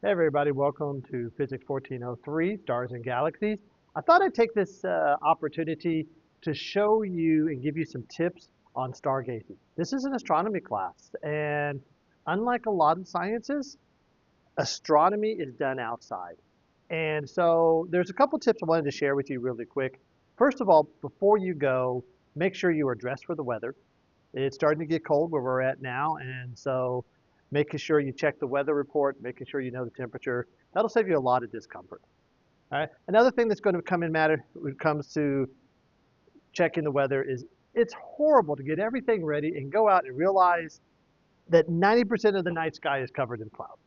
Hey everybody, welcome to Physics 1403, Stars and Galaxies. I thought I'd take this opportunity to show you and give you some tips on stargazing. This is an astronomy class, and unlike a lot of sciences, astronomy is done outside. And so there's a couple tips I wanted to share with you really quick. First of all, before you go, make sure you are dressed for the weather. It's starting to get cold where we're at now, and so making sure you check the weather report, making sure you know the temperature, that'll save you a lot of discomfort. All right. Another thing that's going to come in matter when it comes to checking the weather is it's horrible to get everything ready and go out and realize that 90% of the night sky is covered in clouds.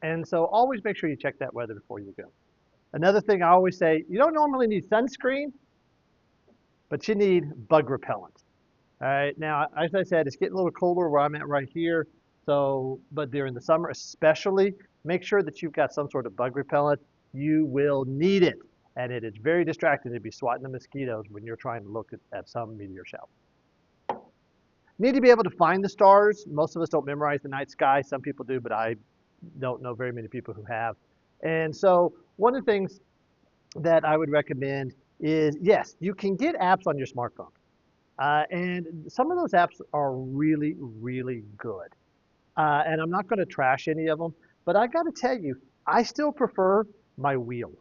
And so always make sure you check that weather before you go. Another thing I always say, you don't normally need sunscreen, but you need bug repellent. All right. Now, as I said, it's getting a little colder where I'm at right here. So, but during the summer, especially, make sure that you've got some sort of bug repellent. You will need it. And it is very distracting to be swatting the mosquitoes when you're trying to look at some meteor shower. Need to be able to find the stars. Most of us don't memorize the night sky. Some people do, but I don't know very many people who have. And so, one of the things that I would recommend is yes, you can get apps on your smartphone. And some of those apps are really, really good. And I'm not going to trash any of them, but I got to tell you, I still prefer my wheel.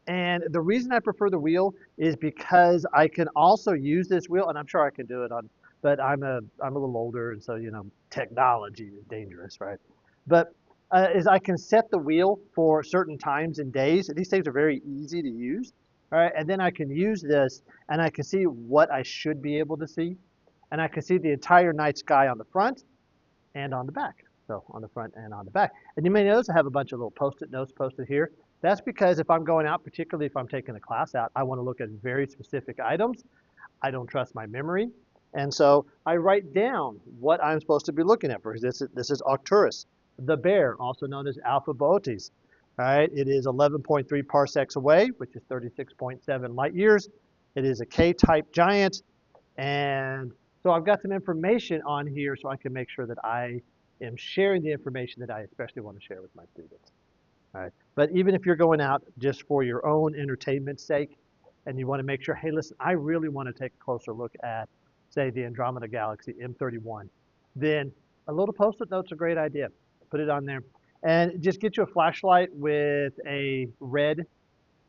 And the reason I prefer the wheel is because I can also use this wheel, and I'm sure I can do it on, but I'm a little older, and so technology is dangerous, right? But is I can set the wheel for certain times and days. These things are very easy to use, all right? And then I can use this, and I can see what I should be able to see, and I can see the entire night sky on the front and on the back. So on the front and on the back. And you may notice I have a bunch of little post-it notes posted here. That's because if I'm going out, particularly if I'm taking a class out, I want to look at very specific items. I don't trust my memory. And so I write down what I'm supposed to be looking at. For this is Arcturus, the bear, also known as Alpha Boötes. All right, it is 11.3 parsecs away, which is 36.7 light years. It is a K-type giant, and so I've got some information on here so I can make sure that I am sharing the information that I especially want to share with my students. All right. But even if you're going out just for your own entertainment's sake and you want to make sure, hey, listen, I really want to take a closer look at, say, the Andromeda Galaxy M31, then a little post-it note's a great idea. Put it on there. And just get you a flashlight with a red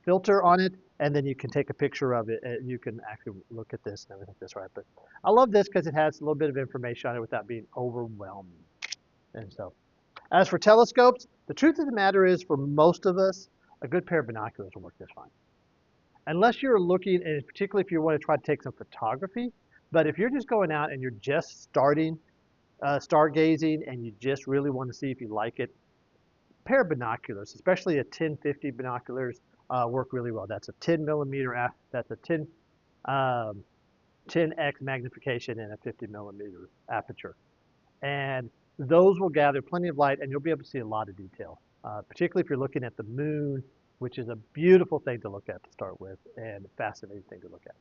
filter on it, and then you can take a picture of it. And you can actually look at this and everything this right. But I love this because it has a little bit of information on it without being overwhelming. And so, as for telescopes, the truth of the matter is, for most of us, a good pair of binoculars will work just fine. Unless you're looking, and particularly if you want to try to take some photography, but if you're just going out and you're just starting stargazing and you just really want to see if you like it, pair of binoculars, especially a 1050 binoculars, work really well. That's a 10 millimeter, that's a 10x magnification and a 50 millimeter aperture. And those will gather plenty of light and you'll be able to see a lot of detail, particularly if you're looking at the moon, which is a beautiful thing to look at to start with and a fascinating thing to look at.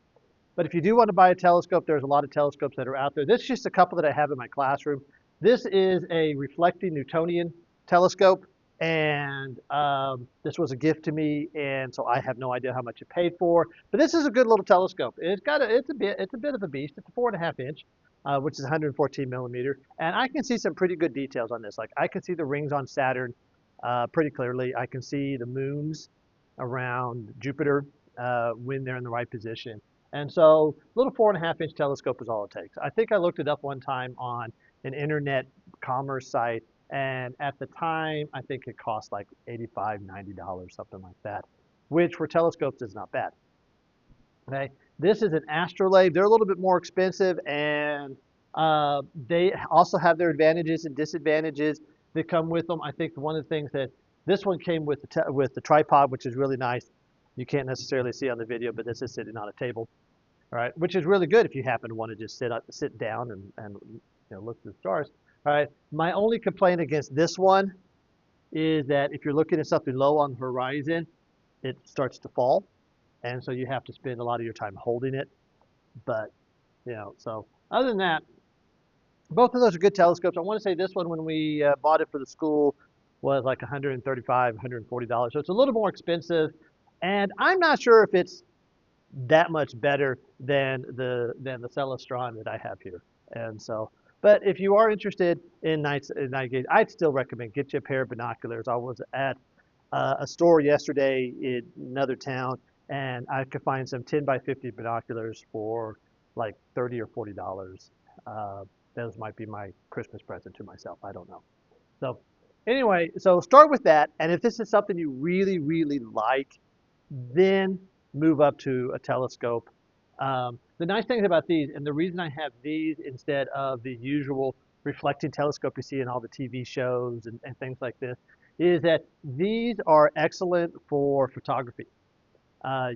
But if you do want to buy a telescope, there's a lot of telescopes that are out there. This is just a couple that I have in my classroom. This is a reflecting Newtonian telescope, and this was a gift to me, and so I have no idea how much it paid for. But this is a good little telescope. It's a bit of a beast. It's a 4.5 inch, which is 114 millimeter, and I can see some pretty good details on this. Like I can see the rings on Saturn pretty clearly. I can see the moons around Jupiter when they're in the right position. And so little 4.5 inch telescope is all it takes. I think I looked it up one time on an internet commerce site, and at the time, I think it cost like $85, $90, something like that, which for telescopes is not bad. Okay, this is an astrolabe. They're a little bit more expensive, and they also have their advantages and disadvantages that come with them. I think one of the things that this one came with the tripod, which is really nice. You can't necessarily see on the video, but this is sitting on a table, all right, which is really good if you happen to want to just sit down and look at the stars. All right, my only complaint against this one is that if you're looking at something low on the horizon, it starts to fall, and so you have to spend a lot of your time holding it. But so other than that, both of those are good telescopes. I want to say this one, when we bought it for the school, was like $135, $140. So it's a little more expensive. And I'm not sure if it's that much better than the Celestron that I have here. And so, but if you are interested in night gaze, I'd still recommend get you a pair of binoculars. I was at a store yesterday in another town, and I could find some 10 by 50 binoculars for like 30 or $40. Those might be my Christmas present to myself. I don't know. So anyway, so start with that, and if this is something you really, really like, then move up to a telescope. The nice thing about these, and the reason I have these instead of the usual reflecting telescope you see in all the TV shows and things like this, is that these are excellent for photography.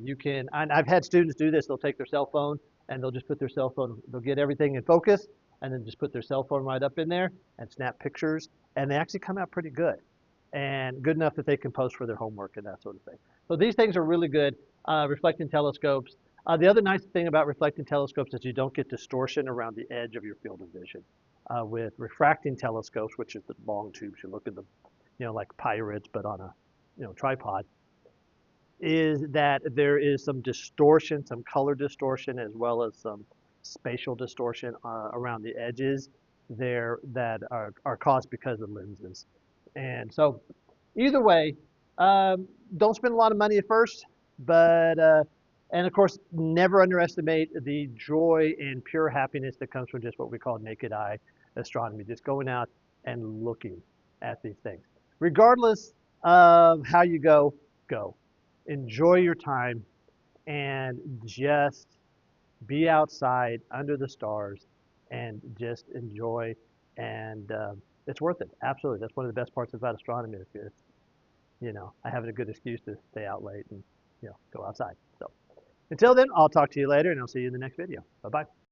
You can, and I've had students do this. They'll take their cell phone and they'll just put their cell phone, they'll get everything in focus and then just put their cell phone right up in there and snap pictures. And they actually come out pretty good and good enough that they can post for their homework and that sort of thing. So these things are really good. Reflecting telescopes. The other nice thing about reflecting telescopes is you don't get distortion around the edge of your field of vision. With refracting telescopes, which is the long tubes, you look at them, like pirates, but on a, tripod, is that there is some distortion, some color distortion, as well as some spatial distortion around the edges there that are caused because of lenses. And so either way, don't spend a lot of money at first, but, and of course, never underestimate the joy and pure happiness that comes from just what we call naked eye astronomy, just going out and looking at these things. Regardless of how you go. Enjoy your time and just be outside under the stars and just enjoy. And it's worth it. Absolutely. That's one of the best parts about astronomy is, I have a good excuse to stay out late and, go outside. So until then, I'll talk to you later and I'll see you in the next video. Bye-bye.